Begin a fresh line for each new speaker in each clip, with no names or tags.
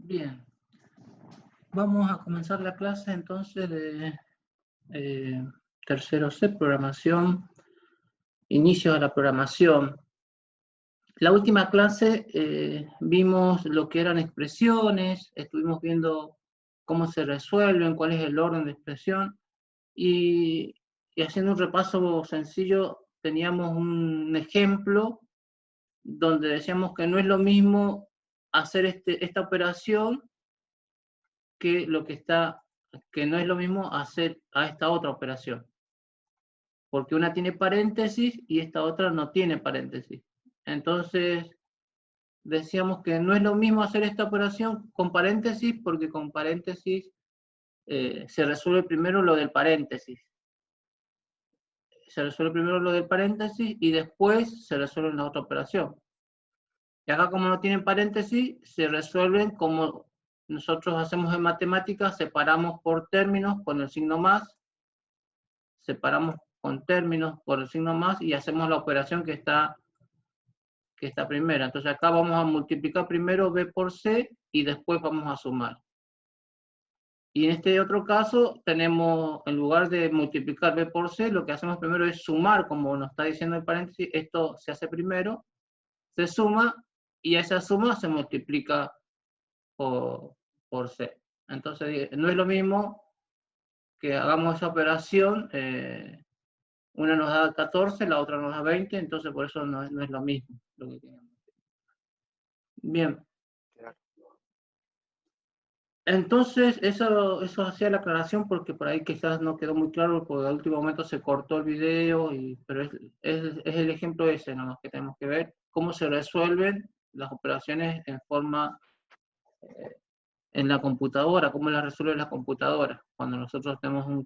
Bien, vamos a comenzar la clase entonces de tercero C, programación, inicio de la programación. La última clase vimos lo que eran expresiones, estuvimos viendo cómo se resuelven, cuál es el orden de expresión, y haciendo un repaso sencillo, teníamos un ejemplo donde decíamos que no es lo mismo hacer esta operación que que no es lo mismo hacer a esta otra operación, porque una tiene paréntesis y esta otra no tiene paréntesis. Entonces, decíamos que no es lo mismo hacer esta operación con paréntesis, porque con paréntesis se resuelve primero lo del paréntesis. Se resuelve primero lo del paréntesis y después se resuelve la otra operación. Y acá, como no tienen paréntesis, se resuelven como nosotros hacemos en matemáticas, separamos por términos con el signo más, separamos con términos por el signo más y hacemos la operación que está primera. Entonces acá vamos a multiplicar primero B por C y después vamos a sumar. Y en este otro caso tenemos, en lugar de multiplicar B por C, lo que hacemos primero es sumar, como nos está diciendo el paréntesis, esto se hace primero, se suma y esa suma se multiplica por C. Entonces no es lo mismo que hagamos esa operación, una nos da 14, la otra nos da 20, entonces por eso no es lo mismo lo que queremos. Bien. Entonces, eso hacía la aclaración porque por ahí quizás no quedó muy claro, porque al último momento se cortó el video, pero es el ejemplo ese, ¿no? Que tenemos que ver cómo se resuelven las operaciones en la computadora, cómo las resuelve la computadora. Cuando nosotros tenemos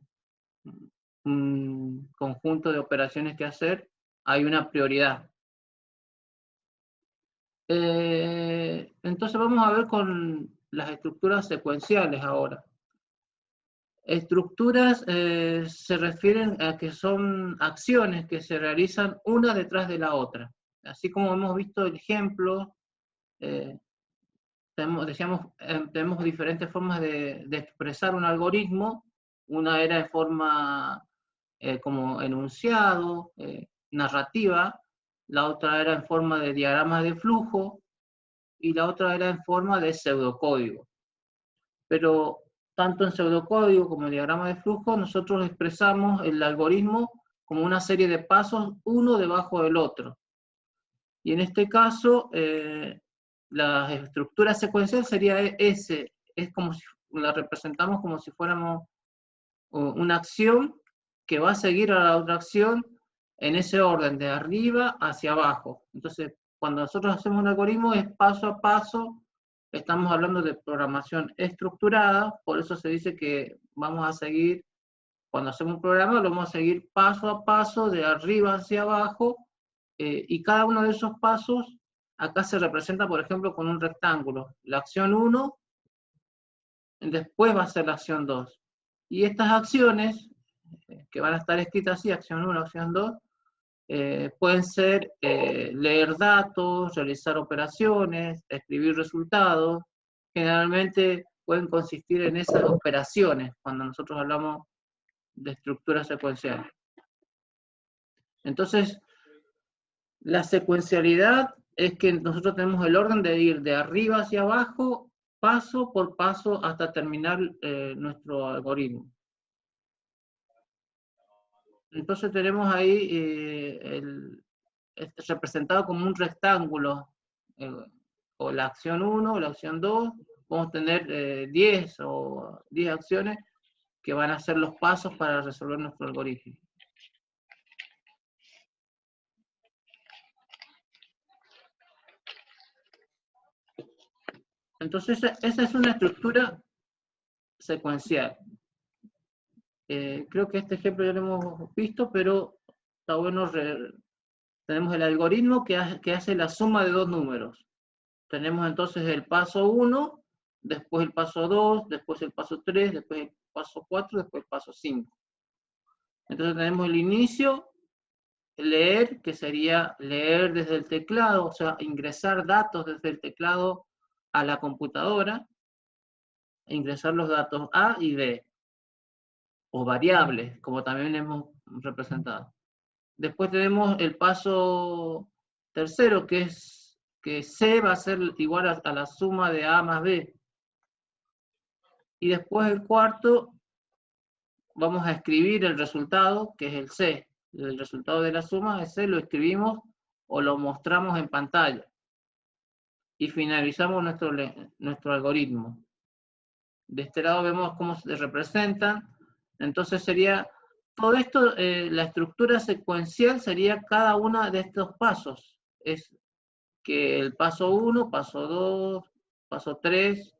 un conjunto de operaciones que hacer, hay una prioridad. Entonces vamos a ver con las estructuras secuenciales ahora. Estructuras se refieren a que son acciones que se realizan una detrás de la otra. Así como hemos visto el ejemplo, tenemos diferentes formas de expresar un algoritmo. Una era en forma como enunciado, narrativa, la otra era en forma de diagramas de flujo y la otra era en forma de pseudocódigo. Pero tanto en pseudocódigo como en diagrama de flujo, nosotros expresamos el algoritmo como una serie de pasos, uno debajo del otro. Y en este caso, la estructura secuencial sería es como si la representamos como si fuéramos una acción que va a seguir a la otra acción en ese orden, de arriba hacia abajo. Entonces, cuando nosotros hacemos un algoritmo es paso a paso. Estamos hablando de programación estructurada, por eso se dice que vamos a seguir, cuando hacemos un programa, lo vamos a seguir paso a paso, de arriba hacia abajo, y cada uno de esos pasos, acá se representa, por ejemplo, con un rectángulo. La acción 1, después va a ser la acción 2. Y estas acciones, que van a estar escritas así, acción 1, acción 2, pueden ser leer datos, realizar operaciones, escribir resultados. Generalmente pueden consistir en esas operaciones cuando nosotros hablamos de estructura secuencial. Entonces, la secuencialidad es que nosotros tenemos el orden de ir de arriba hacia abajo, paso por paso, hasta terminar nuestro algoritmo. Entonces tenemos ahí representado como un rectángulo, o la acción 1 o la acción 2, vamos a tener 10 acciones que van a ser los pasos para resolver nuestro algoritmo. Entonces esa es una estructura secuencial. Creo que este ejemplo ya lo hemos visto, pero está bueno. Tenemos el algoritmo que hace la suma de dos números. Tenemos entonces el paso 1, después el paso 2, después el paso 3, después el paso 4, después el paso 5. Entonces tenemos el inicio, leer, que sería leer desde el teclado, o sea, ingresar datos desde el teclado a la computadora. ingresar los datos A y B, o variables, como también hemos representado. Después tenemos el paso tercero, que es que C va a ser igual a la suma de A más B. Y después el cuarto, vamos a escribir el resultado, que es el C. El resultado de la suma de C lo escribimos o lo mostramos en pantalla. Y finalizamos nuestro algoritmo. De este lado vemos cómo se representan. Entonces sería, todo esto, la estructura secuencial sería cada uno de estos pasos. Es que el paso 1, paso 2, paso 3,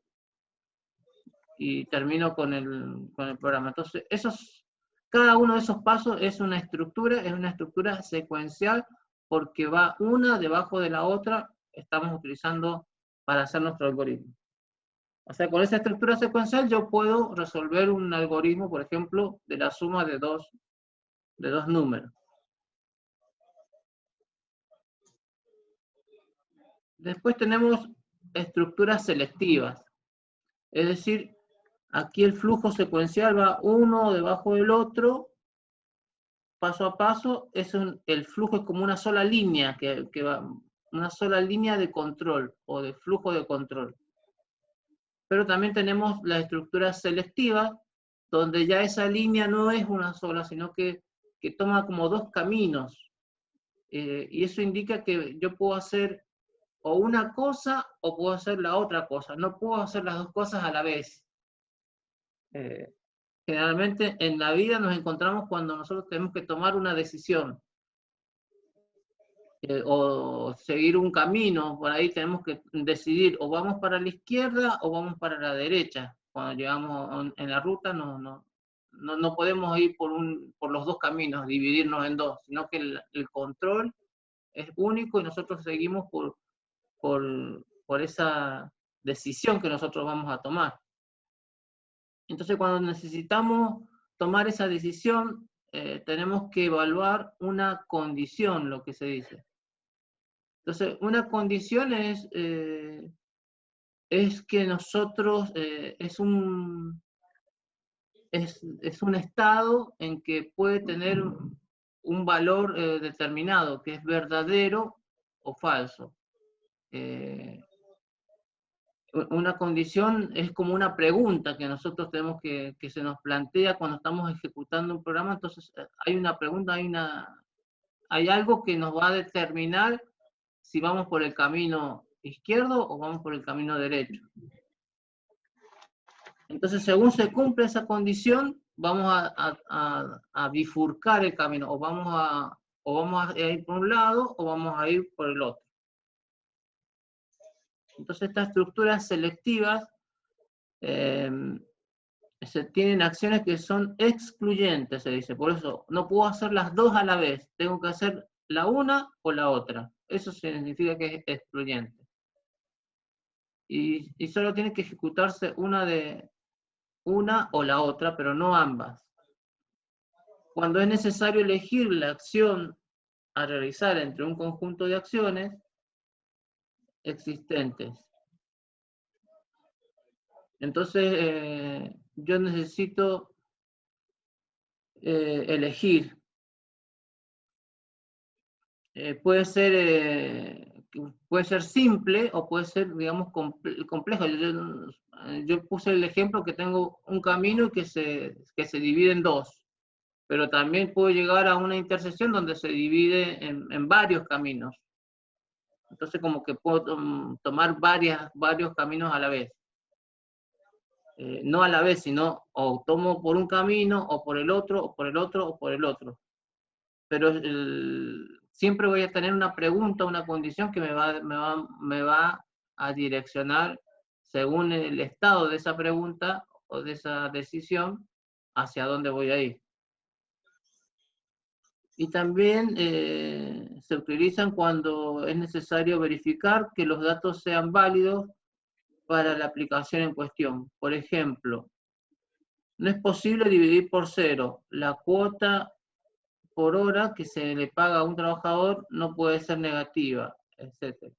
y termino con el programa. Entonces, cada uno de esos pasos es una estructura secuencial, porque va una debajo de la otra, estamos utilizando para hacer nuestro algoritmo. O sea, con esa estructura secuencial yo puedo resolver un algoritmo, por ejemplo, de la suma de dos números. Después tenemos estructuras selectivas. Es decir, aquí el flujo secuencial va uno debajo del otro, paso a paso. El flujo es como una sola línea, que va, una sola línea de control o de flujo de control. Pero también tenemos la estructura selectiva, donde ya esa línea no es una sola, sino que toma como dos caminos. Y eso indica que yo puedo hacer o una cosa o puedo hacer la otra cosa. No puedo hacer las dos cosas a la vez. Generalmente en la vida nos encontramos cuando nosotros tenemos que tomar una decisión. O seguir un camino, por ahí tenemos que decidir o vamos para la izquierda o vamos para la derecha. Cuando llegamos en la ruta no podemos ir por los dos caminos, dividirnos en dos, sino que el control es único y nosotros seguimos por esa decisión que nosotros vamos a tomar. Entonces, cuando necesitamos tomar esa decisión, tenemos que evaluar una condición, lo que se dice. Entonces, una condición es que nosotros, es un estado en que puede tener un valor determinado, que es verdadero o falso. Una condición es como una pregunta que nosotros tenemos que se nos plantea cuando estamos ejecutando un programa. Entonces, hay una pregunta, hay algo que nos va a determinar si vamos por el camino izquierdo o vamos por el camino derecho. Entonces, según se cumple esa condición, vamos a bifurcar el camino, o vamos a ir por un lado o vamos a ir por el otro. Entonces, estas estructuras selectivas tienen acciones que son excluyentes, se dice. Por eso, no puedo hacer las dos a la vez. Tengo que hacer la una o la otra. Eso significa que es excluyente. Y solo tiene que ejecutarse una o la otra, pero no ambas. Cuando es necesario elegir la acción a realizar entre un conjunto de acciones existentes. Entonces, yo necesito elegir. Puede ser simple o puede ser, digamos, complejo. Yo puse el ejemplo que tengo un camino que se divide en dos, pero también puedo llegar a una intersección donde se divide en varios caminos. Entonces, como que puedo tomar varios caminos a la vez. No a la vez, sino o tomo por un camino, o por el otro, o por el otro, o por el otro. Pero siempre voy a tener una pregunta, una condición que me va a direccionar según el estado de esa pregunta o de esa decisión hacia dónde voy a ir. Y también se utilizan cuando es necesario verificar que los datos sean válidos para la aplicación en cuestión. Por ejemplo, no es posible dividir por cero la cuota por hora que se le paga a un trabajador, no puede ser negativa, etc.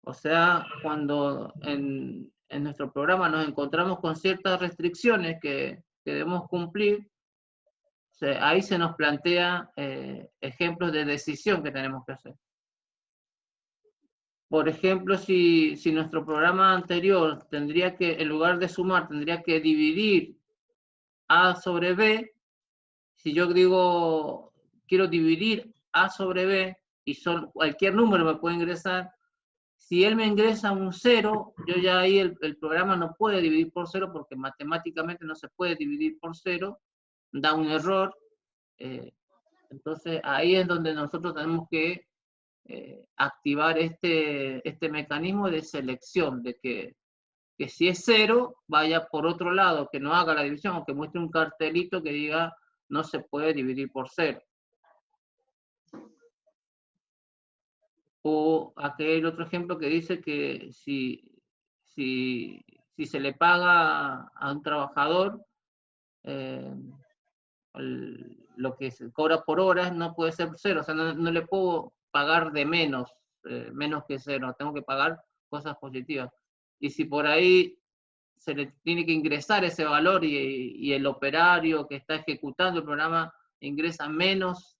O sea, cuando en en nuestro programa nos encontramos con ciertas restricciones que debemos cumplir, ahí se nos plantea ejemplos de decisión que tenemos que hacer. Por ejemplo, si nuestro programa anterior tendría que, en lugar de sumar, tendría que dividir A sobre B, si yo digo, quiero dividir A sobre B, y cualquier número me puede ingresar, si él me ingresa un 0, yo ya ahí el programa no puede dividir por 0 porque matemáticamente no se puede dividir por 0, da un error. Entonces ahí es donde nosotros tenemos que activar este mecanismo de selección, de que si es 0, vaya por otro lado, que no haga la división, o que muestre un cartelito que diga no se puede dividir por 0. O aquel otro ejemplo que dice que si se le paga a un trabajador lo que se cobra por horas, no puede ser 0, o sea, no le puedo pagar de menos que 0, tengo que pagar cosas positivas. Y si por ahí se le tiene que ingresar ese valor y el operario que está ejecutando el programa ingresa menos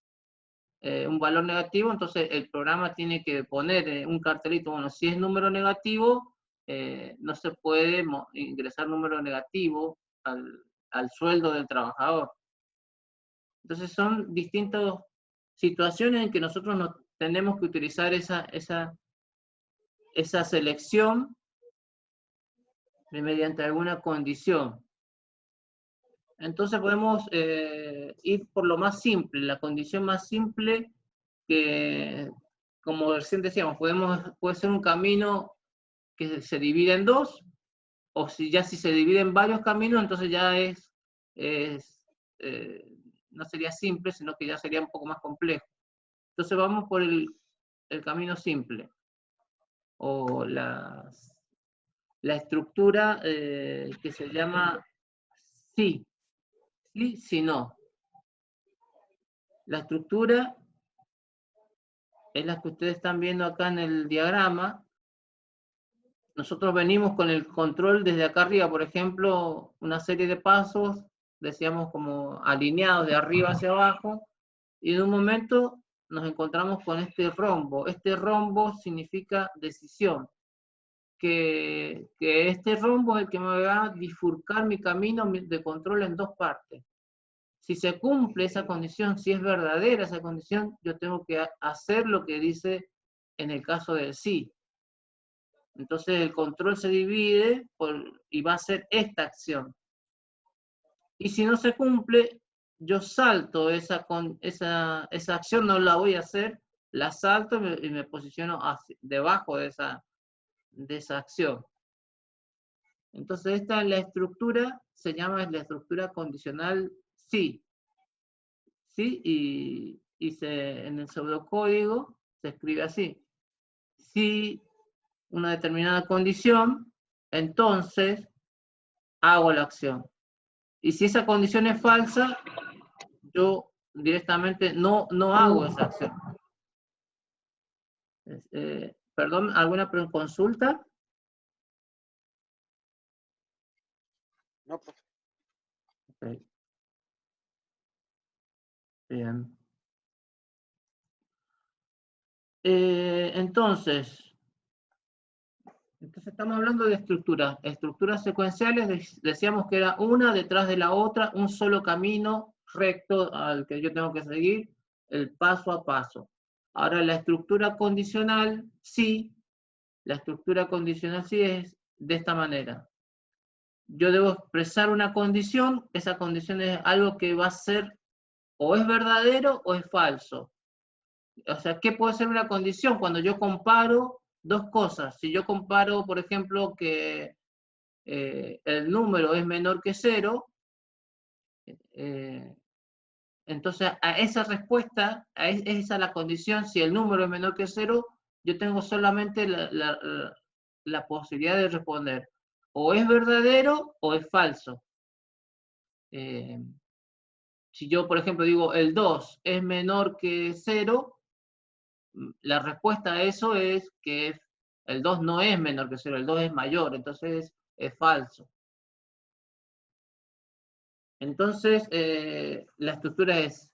un valor negativo, entonces el programa tiene que poner un cartelito, bueno, si es número negativo, no se puede ingresar número negativo al sueldo del trabajador. Entonces son distintas situaciones en que nosotros tenemos que utilizar esa selección mediante alguna condición. Entonces podemos ir por lo más simple, la condición más simple que, como recién decíamos, puede ser un camino que se divide en dos, o si se divide en varios caminos, entonces ya no sería simple, sino que ya sería un poco más complejo. Entonces vamos por el camino simple, o la estructura que se llama sí, si, no. La estructura es la que ustedes están viendo acá en el diagrama. Nosotros venimos con el control desde acá arriba, por ejemplo, una serie de pasos, decíamos como alineados de arriba hacia abajo, y en un momento nos encontramos con este rombo. Este rombo significa decisión, que este rombo es el que me va a bifurcar mi camino de control en dos partes. Si se cumple esa condición, si es verdadera esa condición, yo tengo que hacer lo que dice en el caso del sí. Entonces el control se divide y va a ser esta acción. Y si no se cumple, yo salto esa acción, no la voy a hacer, la salto y me posiciono debajo de esa acción. Entonces esta es la estructura, se llama la estructura condicional sí. ¿Sí? Y en el pseudocódigo se escribe así. Si una determinada condición, entonces hago la acción. Y si esa condición es falsa, yo directamente no hago esa acción. Perdón, ¿alguna consulta?
No, profe.
Okay. Bien. Entonces estamos hablando de estructuras secuenciales, decíamos que era una detrás de la otra, un solo camino recto al que yo tengo que seguir, el paso a paso. Ahora la estructura condicional sí es de esta manera. Yo debo expresar una condición, esa condición es algo que va a ser o es verdadero o es falso. O sea, ¿qué puede ser una condición? Cuando yo comparo dos cosas. Si yo comparo, por ejemplo, que el número es menor que 0, entonces a esa respuesta, esa es la condición. Si el número es menor que 0, yo tengo solamente la posibilidad de responder. O es verdadero o es falso. Si yo, por ejemplo, digo el 2 es menor que 0, la respuesta a eso es que el 2 no es menor que 0, el 2 es mayor. Entonces es falso. Entonces, la estructura es,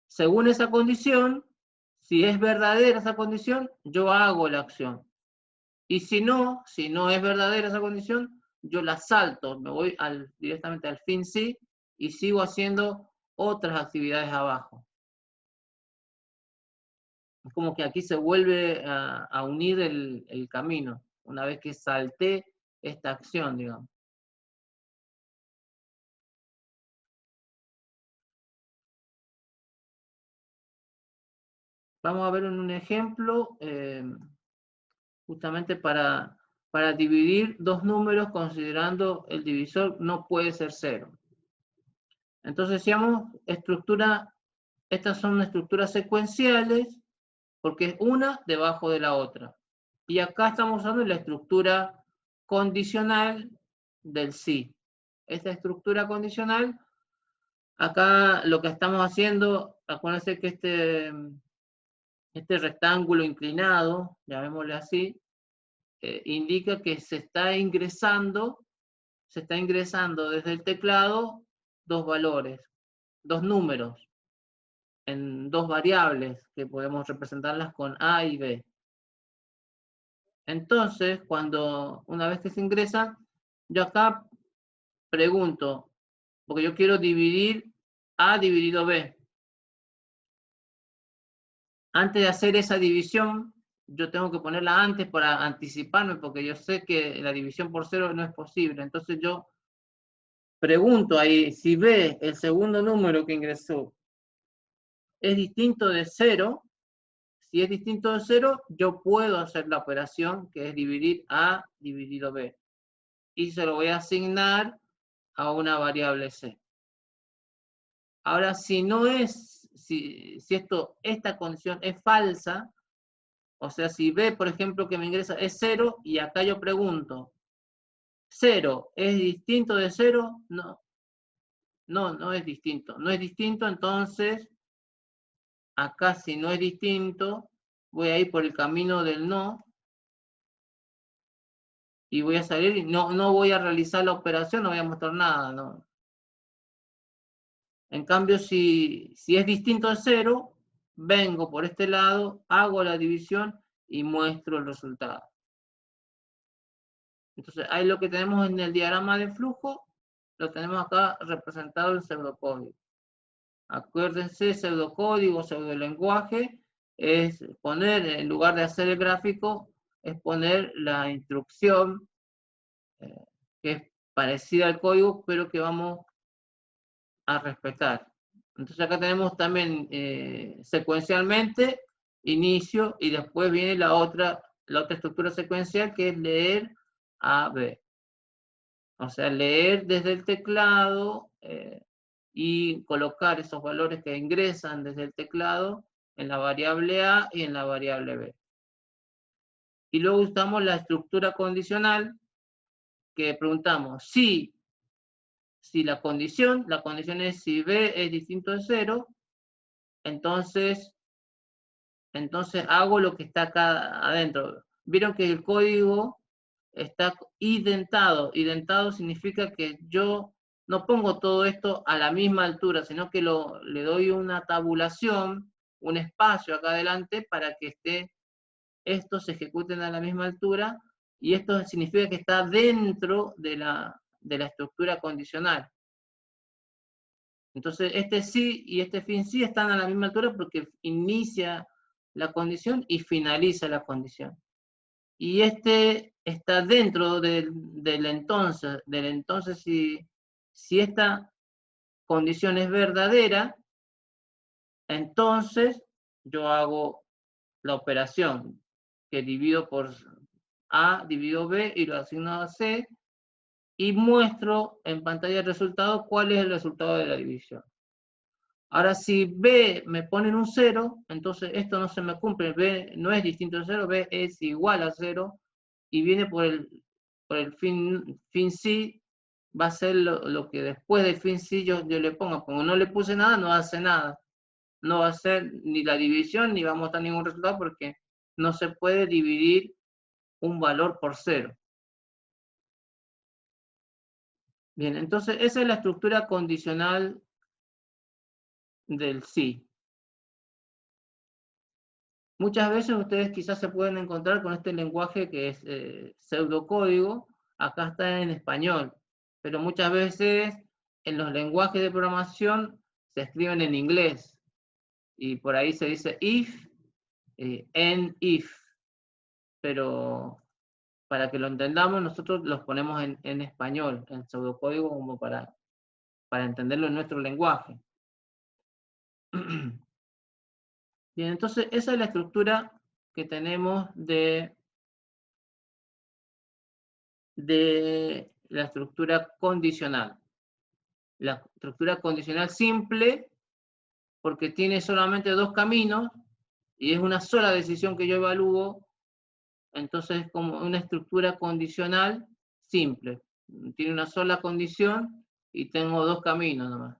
según esa condición, si es verdadera esa condición, yo hago la acción. Y si no es verdadera esa condición, yo la salto, me voy directamente al fin sí y sigo haciendo otras actividades abajo. Es como que aquí se vuelve a unir el camino, una vez que salté esta acción, digamos. Vamos a ver un ejemplo, justamente para dividir dos números considerando el divisor no puede ser 0. Entonces, decíamos, estas son estructuras secuenciales, porque es una debajo de la otra. Y acá estamos usando la estructura condicional del sí. Esta estructura condicional, acá lo que estamos haciendo, acuérdense que este rectángulo inclinado, llamémosle así, indica que se está ingresando desde el teclado dos valores, dos números, en dos variables que podemos representarlas con A y B. Entonces, una vez que se ingresa, yo acá pregunto, porque yo quiero dividir A dividido B. Antes de hacer esa división, yo tengo que ponerla antes para anticiparme, porque yo sé que la división por 0 no es posible. Entonces yo pregunto ahí, si B, el segundo número que ingresó, es distinto de 0, si es distinto de 0, yo puedo hacer la operación que es dividir A dividido B. Y se lo voy a asignar a una variable C. Ahora, si esta condición es falsa, o sea, si B, por ejemplo, que me ingresa es 0, y acá yo pregunto, ¿0 es distinto de 0? No es distinto. No es distinto, entonces, acá si no es distinto, voy a ir por el camino del no, y voy a salir, y no voy a realizar la operación, no voy a mostrar nada, ¿no? En cambio, si es distinto de 0, vengo por este lado, hago la división y muestro el resultado. Entonces, ahí lo que tenemos en el diagrama de flujo, lo tenemos acá representado en pseudocódigo. Acuérdense, pseudocódigo, pseudolenguaje, es poner, en lugar de hacer el gráfico, es poner la instrucción que es parecida al código, pero que vamos a respetar. Entonces acá tenemos también secuencialmente, inicio, y después viene la otra estructura secuencial que es leer A, B. O sea, leer desde el teclado y colocar esos valores que ingresan desde el teclado en la variable A y en la variable B. Y luego usamos la estructura condicional que preguntamos si la condición es si B es distinto de 0, entonces hago lo que está acá adentro. Vieron que el código está identado. Identado significa que yo no pongo todo esto a la misma altura, sino que le doy una tabulación, un espacio acá adelante para que estos se ejecuten a la misma altura, y esto significa que está dentro de la estructura condicional. Entonces, este sí y este fin sí están a la misma altura porque inicia la condición y finaliza la condición. Y este está dentro del entonces. Si esta condición es verdadera, entonces yo hago la operación que divido por A, divido B y lo asigno a C, y muestro en pantalla el resultado cuál es el resultado de la división. Ahora, si B me ponen un 0, entonces esto no se me cumple. B no es distinto de 0, B es igual a 0, y viene por el fin sí, va a ser lo que después del fin sí yo le ponga. Como no le puse nada, no hace nada. No va a hacer ni la división, ni va a mostrar ningún resultado, porque no se puede dividir un valor por 0. Bien, entonces esa es la estructura condicional del sí. Muchas veces ustedes quizás se pueden encontrar con este lenguaje que es pseudocódigo, acá está en español, pero muchas veces en los lenguajes de programación se escriben en inglés, y por ahí se dice if, and if, pero para que lo entendamos nosotros los ponemos en español, en pseudocódigo, como para entenderlo en nuestro lenguaje. Bien, entonces esa es la estructura que tenemos de la estructura condicional. La estructura condicional simple, porque tiene solamente dos caminos, y es una sola decisión que yo evalúo, entonces es como una estructura condicional simple. Tiene una sola condición y tengo dos caminos nomás.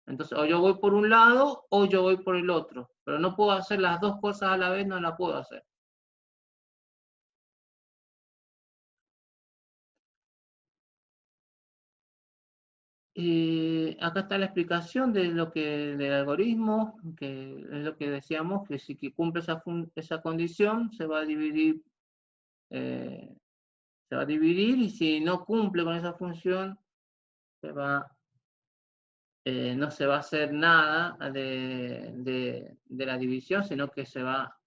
Entonces, o yo voy por un lado o yo voy por el otro, pero no puedo hacer las dos cosas a la vez, no la puedo hacer. Acá está la explicación de lo que del algoritmo, que es lo que decíamos, que si cumple esa condición se va a dividir, y si no cumple con esa función no se va a hacer nada de la división, sino que se va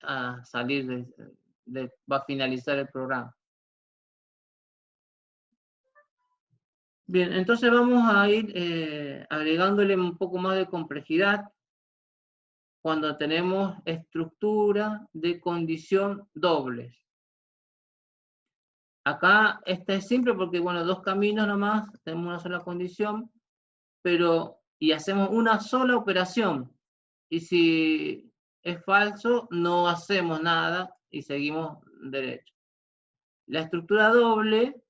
a salir, va a finalizar el programa. Bien, entonces vamos a ir agregándole un poco más de complejidad cuando tenemos estructura de condición dobles. Acá esta es simple porque, bueno, dos caminos nomás, tenemos una sola condición, y hacemos una sola operación. Y si es falso, no hacemos nada y seguimos derecho. La estructura doble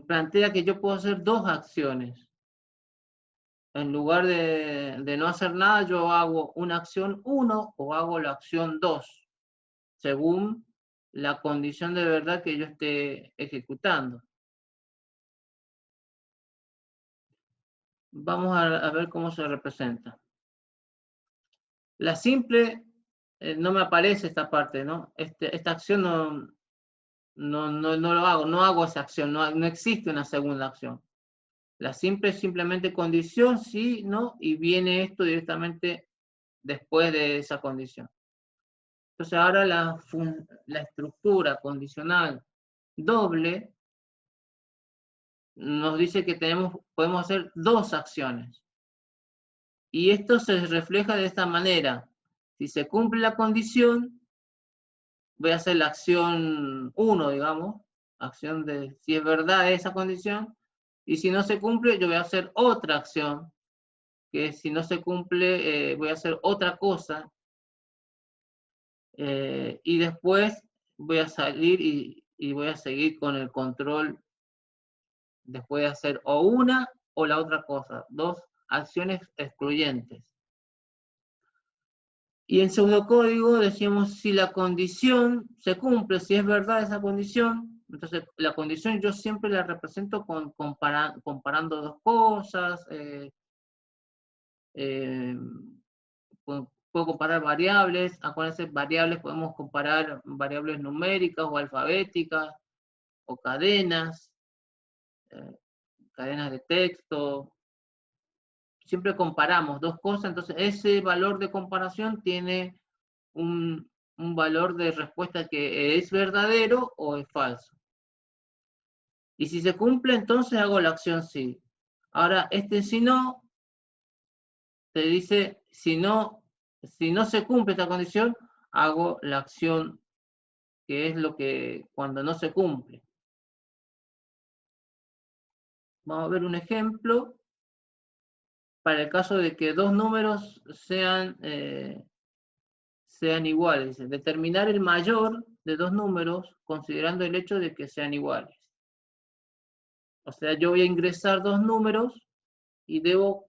plantea que yo puedo hacer dos acciones. En lugar de no hacer nada, yo hago una acción 1 o hago la acción 2, según la condición de verdad que yo esté ejecutando. Vamos a ver cómo se representa. La simple, no me aparece esta parte, ¿no? Esta acción no lo hago, no hago esa acción, no existe una segunda acción. La simple es simplemente condición, sí, no, y viene esto directamente después de esa condición. Entonces ahora la estructura condicional doble nos dice que podemos hacer dos acciones. Y esto se refleja de esta manera. Si se cumple la condición, voy a hacer la acción 1, digamos, acción de si es verdad esa condición, y si no se cumple, yo voy a hacer otra acción, que si no se cumple, voy a hacer otra cosa, y después voy a salir y voy a seguir con el control después de hacer o una o la otra cosa, dos acciones excluyentes. Y en pseudocódigo decíamos si la condición se cumple, si es verdad esa condición, entonces la condición yo siempre la represento comparando dos cosas, puedo comparar variables, acuérdense, variables podemos comparar variables numéricas o alfabéticas, o cadenas, cadenas de texto. Siempre comparamos dos cosas, entonces ese valor de comparación tiene un valor de respuesta que es verdadero o es falso. Y si se cumple, entonces hago la acción sí. Ahora, si no, te dice, si no se cumple esta condición, hago la acción que es lo que cuando no se cumple. Vamos a ver un ejemplo para el caso de que dos números sean iguales. Determinar el mayor de dos números considerando el hecho de que sean iguales. O sea, yo voy a ingresar dos números y debo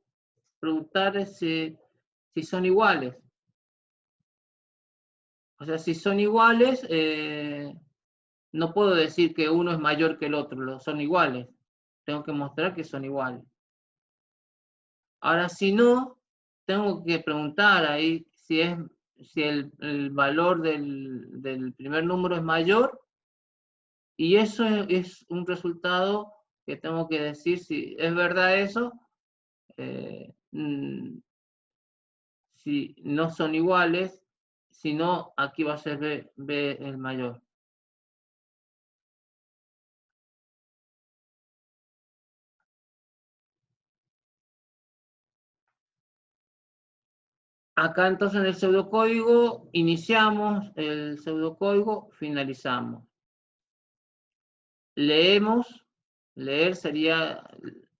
preguntar si son iguales. O sea, si son iguales, no puedo decir que uno es mayor que el otro, son iguales. Tengo que mostrar que son iguales. Ahora, si no, tengo que preguntar ahí si el valor del primer número es mayor, y eso es un resultado que tengo que decir si es verdad eso. Si no son iguales, si no, aquí va a ser B el mayor. Acá entonces en el pseudocódigo iniciamos el pseudocódigo, finalizamos. Leemos, leer sería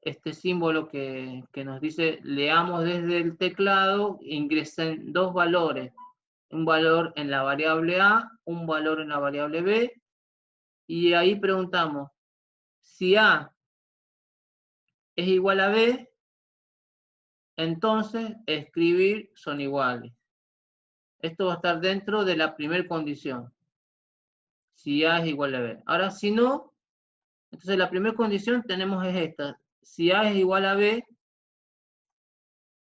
este símbolo que nos dice leamos desde el teclado, ingresen dos valores, un valor en la variable A, un valor en la variable B, y ahí preguntamos si A es igual a B, entonces escribir son iguales. Esto va a estar dentro de la primera condición, si A es igual a B. Ahora, si no, entonces la primera condición tenemos es esta, si A es igual a B,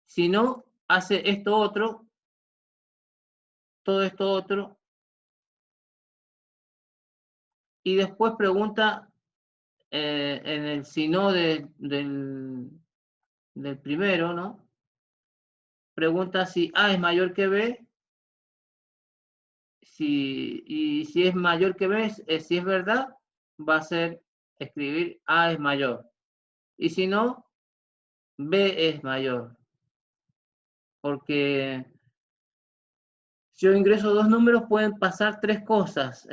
si no, hace esto otro, todo esto otro, y después pregunta en el si no del primero, ¿no? Pregunta si A es mayor que B, y si es mayor que B, si es verdad, va a ser escribir A es mayor. Y si no, B es mayor. Porque si yo ingreso dos números, pueden pasar tres cosas.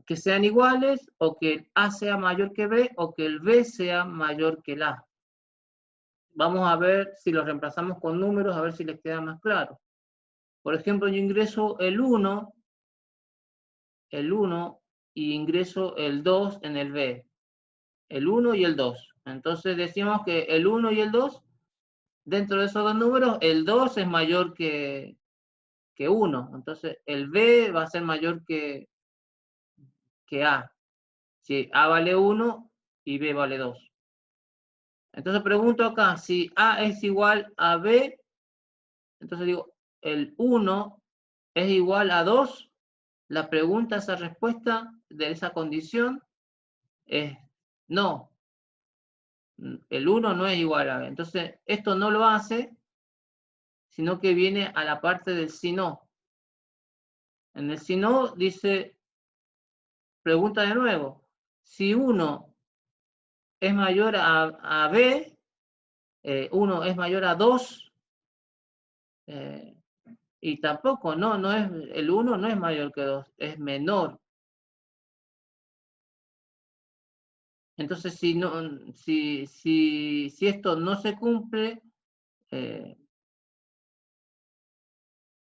Que sean iguales, o que A sea mayor que B, o que el B sea mayor que el A. Vamos a ver si los reemplazamos con números, a ver si les queda más claro. Por ejemplo, yo ingreso el 1, y ingreso el 2 en el B. El 1 y el 2. Entonces decimos que el 1 y el 2, dentro de esos dos números, el 2 es mayor que 1. Entonces el B va a ser mayor que A. Si A vale 1 y B vale 2. Entonces pregunto acá, si A es igual a B, entonces digo, el 1 es igual a 2. La pregunta, esa respuesta de esa condición es no. El 1 no es igual a B. Entonces, esto no lo hace, sino que viene a la parte del si no. En el si no dice, pregunta de nuevo, si 1 es mayor a B, 1 es mayor a 2, y tampoco, no es, el 1 no es mayor que 2, es menor. Entonces, si esto no se cumple,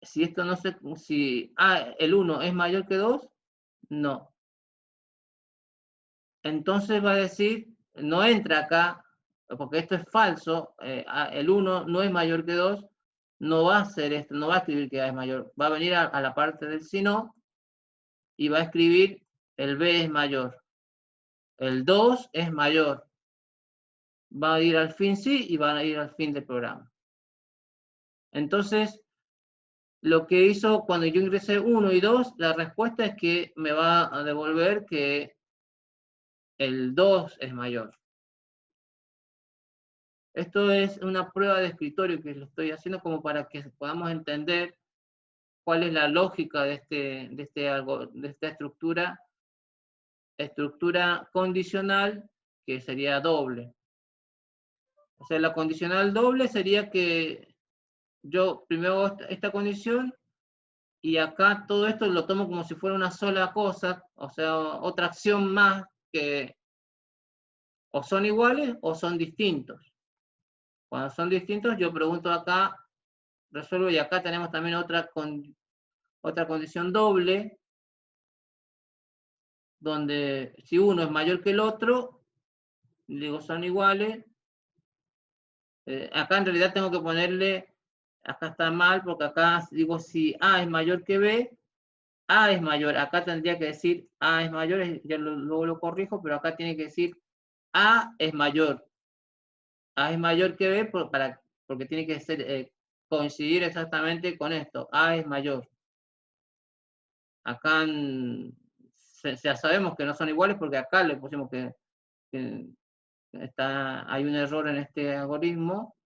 si el 1 es mayor que 2, no. Entonces va a decir, no entra acá, porque esto es falso, el 1 no es mayor que 2, no va a hacer esto, no va a escribir que A es mayor, va a venir a la parte del si no, y va a escribir el B es mayor, el 2 es mayor, va a ir al fin sí y va a ir al fin del programa. Entonces, lo que hizo cuando yo ingresé 1 y 2, la respuesta es que me va a devolver que el 2 es mayor. Esto es una prueba de escritorio que lo estoy haciendo como para que podamos entender cuál es la lógica de esta estructura condicional, que sería doble. O sea, la condicional doble sería que yo primero hago esta condición, y acá todo esto lo tomo como si fuera una sola cosa, o sea, otra acción más, que o son iguales o son distintos. Cuando son distintos, yo pregunto acá, resuelvo, y acá tenemos también otra condición doble, donde si uno es mayor que el otro, digo son iguales. Acá en realidad tengo que ponerle, acá está mal, porque acá digo si A es mayor que B, A es mayor. Acá tendría que decir A es mayor, ya luego lo corrijo, pero acá tiene que decir A es mayor. A es mayor que B porque tiene que ser, coincidir exactamente con esto. A es mayor. Acá ya sabemos que no son iguales porque acá le pusimos que hay un error en este algoritmo,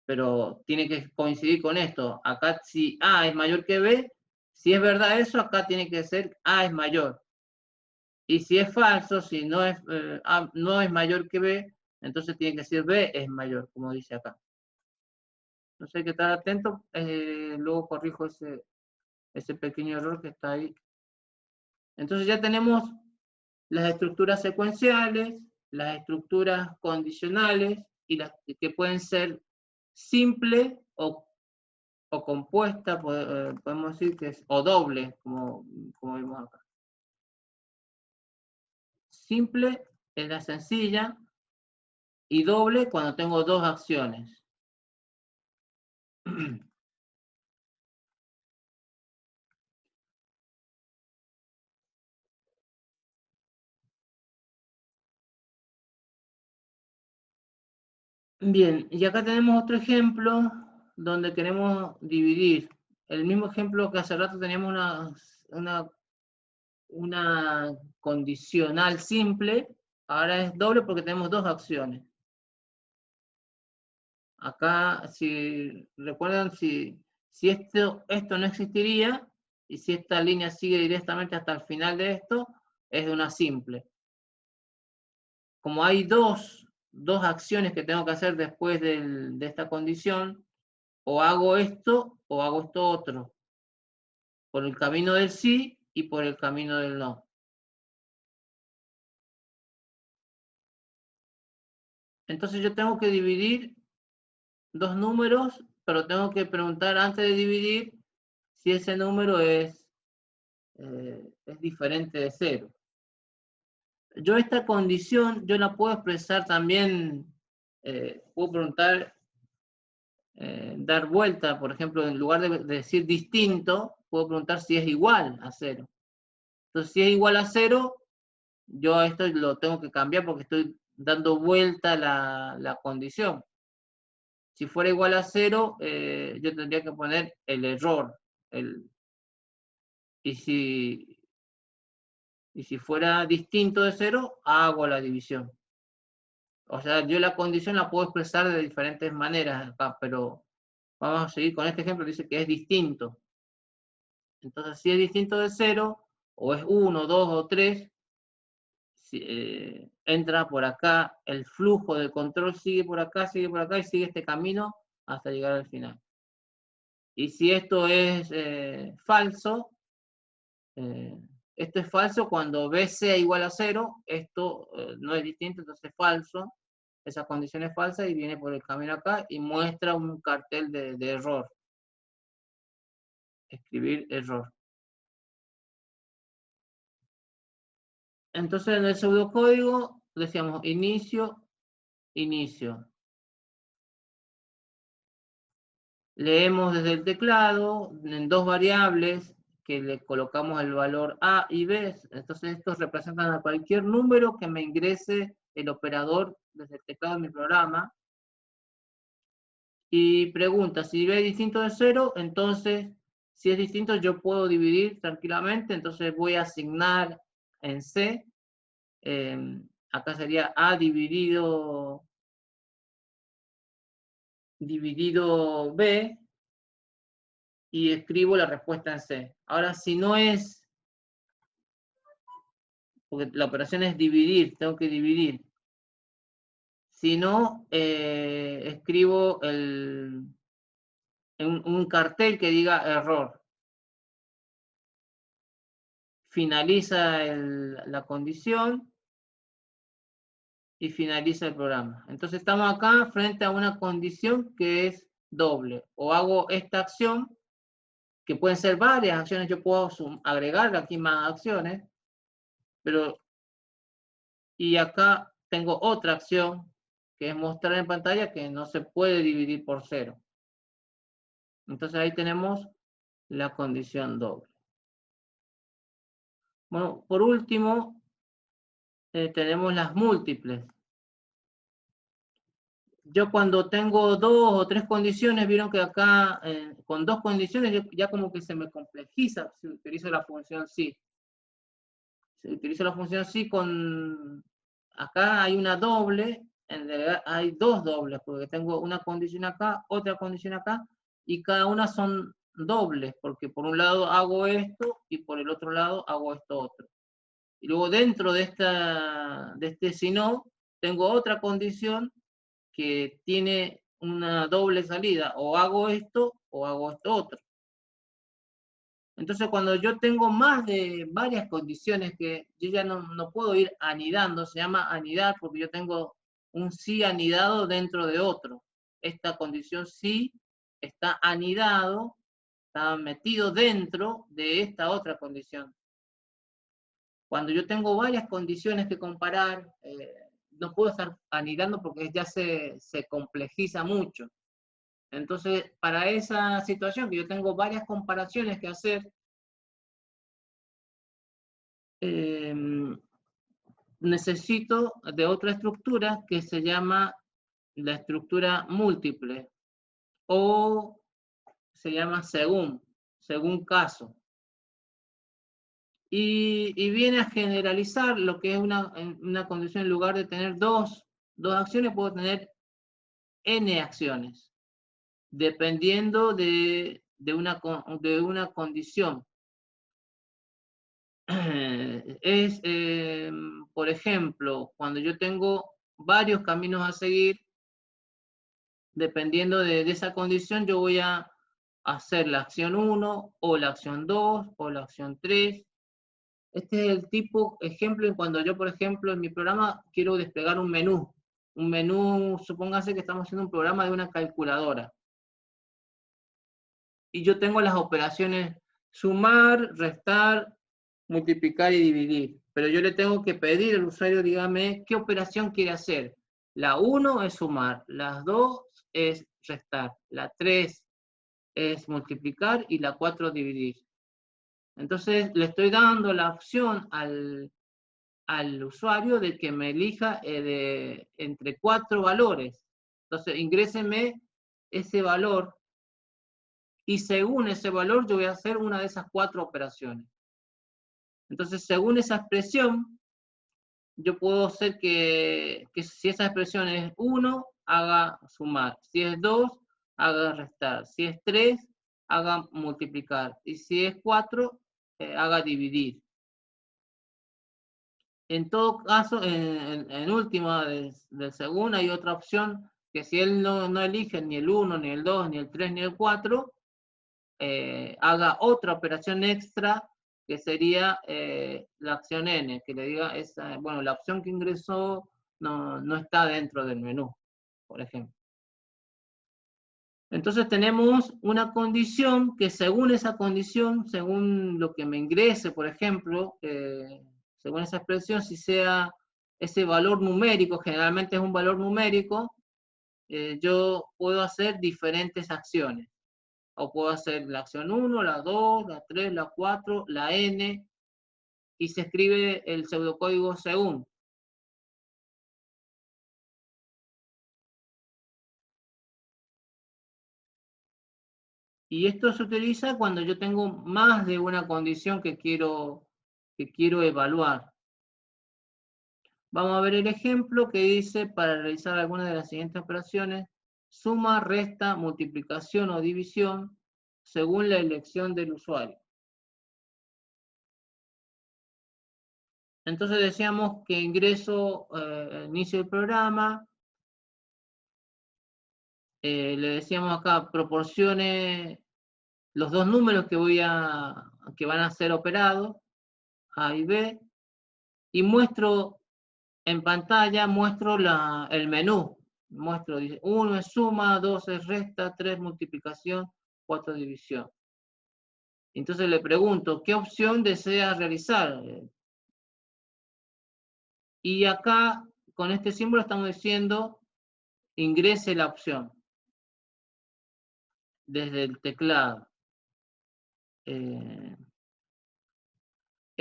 pero tiene que coincidir con esto. Acá si A es mayor que B, si es verdad eso, acá tiene que ser A es mayor. Y si es falso, si no es, A no es mayor que B, entonces tiene que ser B es mayor, como dice acá. Entonces hay que estar atento. Luego corrijo ese pequeño error que está ahí. Entonces ya tenemos las estructuras secuenciales, las estructuras condicionales y las que pueden ser simple o compuesta, podemos decir que es, o doble, como vemos acá. Simple es la sencilla y doble cuando tengo dos acciones. Bien, y acá tenemos otro ejemplo donde queremos dividir. El mismo ejemplo que hace rato teníamos una condicional simple, ahora es doble porque tenemos dos acciones. Acá, si recuerdan, si esto no existiría, y si esta línea sigue directamente hasta el final de esto, es de una simple. Como hay dos acciones que tengo que hacer después de esta condición, o hago esto o hago esto otro, por el camino del sí y por el camino del no. Entonces yo tengo que dividir dos números, pero tengo que preguntar antes de dividir si ese número es diferente de 0. Yo esta condición, yo la puedo expresar también, puedo preguntar, dar vuelta, por ejemplo, en lugar de decir distinto, puedo preguntar si es igual a 0. Entonces, si es igual a 0, yo esto lo tengo que cambiar porque estoy dando vuelta la condición. Si fuera igual a 0, yo tendría que poner el error. Y si fuera distinto de 0, hago la división. O sea, yo la condición la puedo expresar de diferentes maneras acá, pero vamos a seguir con este ejemplo, dice que es distinto. Entonces, si es distinto de 0, o es 1, 2 o 3, entra por acá, el flujo del control sigue por acá y sigue este camino hasta llegar al final. Y si esto es falso, esto es falso cuando B sea igual a 0, esto no es distinto, entonces es falso. Esa condición es falsa y viene por el camino acá y muestra un cartel de error. Escribir error. Entonces en el pseudocódigo decíamos inicio, inicio. Leemos desde el teclado en dos variables que le colocamos el valor A y B. Entonces estos representan a cualquier número que me ingrese el operador desde el teclado de mi programa. Y pregunta, si B es distinto de 0, entonces si es distinto yo puedo dividir tranquilamente, entonces voy a asignar en C, acá sería A dividido B, y escribo la respuesta en C. Ahora, si no es, porque la operación es dividir, tengo que dividir. Si no, escribo un cartel que diga error. Finaliza la condición y finaliza el programa. Entonces estamos acá frente a una condición que es doble. O hago esta acción, que pueden ser varias acciones, yo puedo agregar aquí más acciones, pero y acá tengo otra acción que es mostrar en pantalla que no se puede dividir por 0. Entonces ahí tenemos la condición doble. Bueno, por último, tenemos las múltiples. Yo cuando tengo 2 o 3 condiciones, vieron que acá con 2 condiciones ya como que se me complejiza si utilizo la función sí. Si utilizo la función sí con... Acá hay una doble, en realidad hay 2 dobles, porque tengo una condición acá, otra condición acá, y cada una son dobles, porque por un lado hago esto y por el otro lado hago esto otro. Y luego dentro de este si no, tengo otra condición que tiene una doble salida, o hago esto o hago esto otro. Entonces, cuando yo tengo más de varias condiciones que yo ya no puedo ir anidando, se llama anidar porque yo tengo un sí anidado dentro de otro. Esta condición sí está anidado, está metido dentro de esta otra condición. Cuando yo tengo varias condiciones que comparar, no puedo estar anidando porque ya se complejiza mucho. Entonces, para esa situación que yo tengo varias comparaciones que hacer, necesito de otra estructura que se llama la estructura múltiple o se llama según caso. Y viene a generalizar lo que es una condición. En lugar de tener dos acciones, puedo tener n acciones, dependiendo de una condición. Es, por ejemplo, cuando yo tengo varios caminos a seguir, dependiendo de esa condición, yo voy a hacer la acción 1, o la acción 2, o la acción 3. Este es el tipo ejemplo en cuando yo, por ejemplo, en mi programa quiero desplegar un menú. Un menú, supóngase que estamos haciendo un programa de una calculadora. Y yo tengo las operaciones sumar, restar, multiplicar y dividir. Pero yo le tengo que pedir al usuario, dígame, qué operación quiere hacer. La 1 es sumar, la 2 es restar, la 3 es multiplicar y la 4 dividir. Entonces le estoy dando la opción al usuario de que me elija entre 4 valores. Entonces ingréseme ese valor y según ese valor yo voy a hacer una de esas 4 operaciones. Entonces, según esa expresión, yo puedo hacer que si esa expresión es 1, haga sumar. Si es 2, haga restar. Si es 3, haga multiplicar. Y si es 4, haga dividir. En todo caso, en última del segundo, hay otra opción que si él no elige ni el 1, ni el 2, ni el 3, ni el 4, haga otra operación extra que sería la acción n, que le diga, bueno, la opción que ingresó no está dentro del menú, por ejemplo. Entonces tenemos una condición que según esa condición, según lo que me ingrese, por ejemplo, según esa expresión, si sea ese valor numérico, generalmente es un valor numérico, yo puedo hacer diferentes acciones. O puedo hacer la acción 1, la 2, la 3, la 4, la n, y se escribe el pseudocódigo según. Y esto se utiliza cuando yo tengo más de una condición que quiero evaluar. Vamos a ver el ejemplo que dice, para realizar alguna de las siguientes operaciones, suma, resta, multiplicación o división, según la elección del usuario. Entonces decíamos que ingreso, inicio el programa, le decíamos acá, proporcione los dos números que van a ser operados, A y B, y muestro en pantalla, muestro el menú. Muestro, dice, 1 es suma, 2 es resta, 3 multiplicación, 4 división. Entonces le pregunto, ¿qué opción desea realizar? Y acá, con este símbolo, estamos diciendo, ingrese la opción desde el teclado.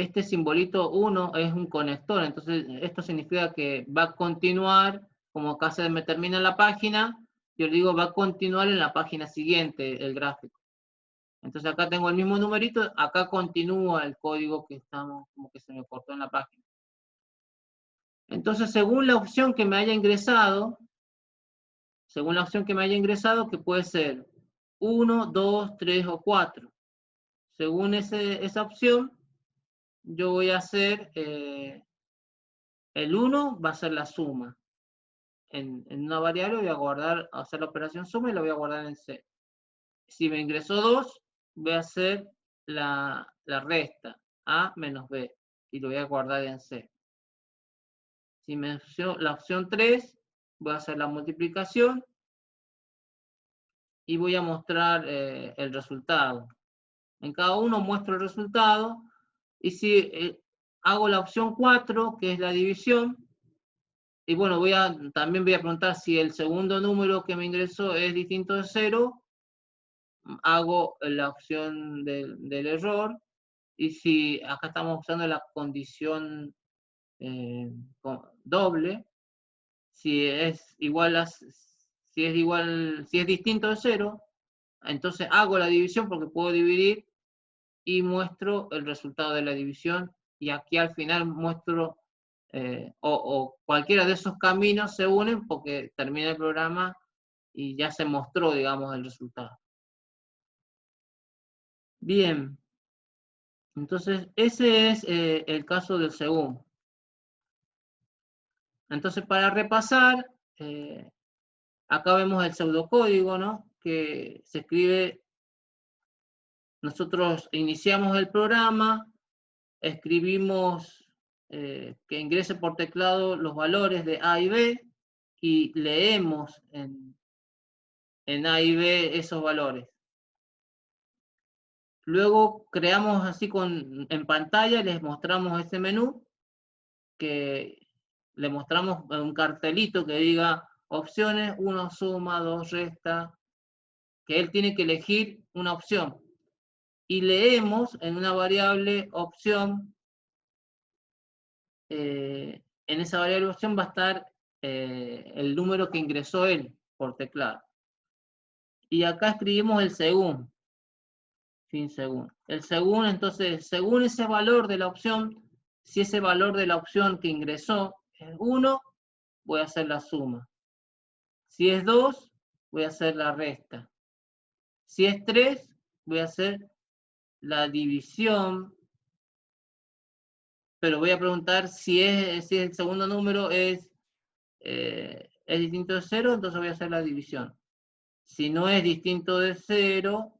este simbolito 1 es un conector, entonces esto significa que va a continuar, como acá se me termina la página, yo le digo va a continuar en la página siguiente el gráfico. Entonces acá tengo el mismo numerito, acá continúa el código que estamos, como que se me cortó en la página. Entonces, según la opción que me haya ingresado, que puede ser 1, 2, 3 o 4. Según esa opción, yo voy a hacer, el 1 va a ser la suma. En una variable voy a guardar, hacer la operación suma y la voy a guardar en C. Si me ingresó 2, voy a hacer la resta, A menos B, y lo voy a guardar en C. Si me dio la opción 3, voy a hacer la multiplicación y voy a mostrar el resultado. En cada uno muestro el resultado, y si hago la opción 4, que es la división, y bueno, también voy a preguntar si el segundo número que me ingresó es distinto de 0, hago la opción del error, y si acá estamos usando la condición doble, si es distinto de 0, entonces hago la división porque puedo dividir y muestro el resultado de la división, y aquí al final muestro, o cualquiera de esos caminos se unen porque termina el programa y ya se mostró, digamos, el resultado. Bien, entonces ese es el caso del según. Entonces, para repasar, acá vemos el pseudocódigo, ¿no? Que se escribe, nosotros iniciamos el programa, escribimos que ingrese por teclado los valores de A y B, y leemos en A y B esos valores. Luego creamos así en pantalla, les mostramos este menú, que le mostramos un cartelito que diga opciones, 1 suma, 2 resta, que él tiene que elegir una opción. Y leemos en una variable opción, en esa variable opción va a estar el número que ingresó él por teclado. Y acá escribimos el según, fin según. El según, entonces, según ese valor de la opción, si ese valor de la opción que ingresó es 1, voy a hacer la suma. Si es 2, voy a hacer la resta. Si es 3, voy a hacer la división, pero voy a preguntar si el segundo número es distinto de 0, entonces voy a hacer la división. Si no es distinto de 0,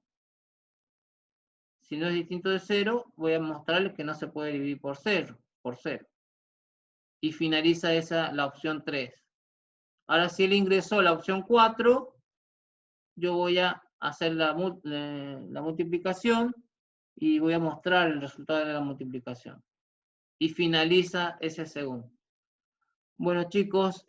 voy a mostrarles que no se puede dividir por 0. Y finaliza la opción 3. Ahora, si él ingresó la opción 4, yo voy a hacer la multiplicación y voy a mostrar el resultado de la multiplicación. Y finaliza ese según. Bueno, chicos,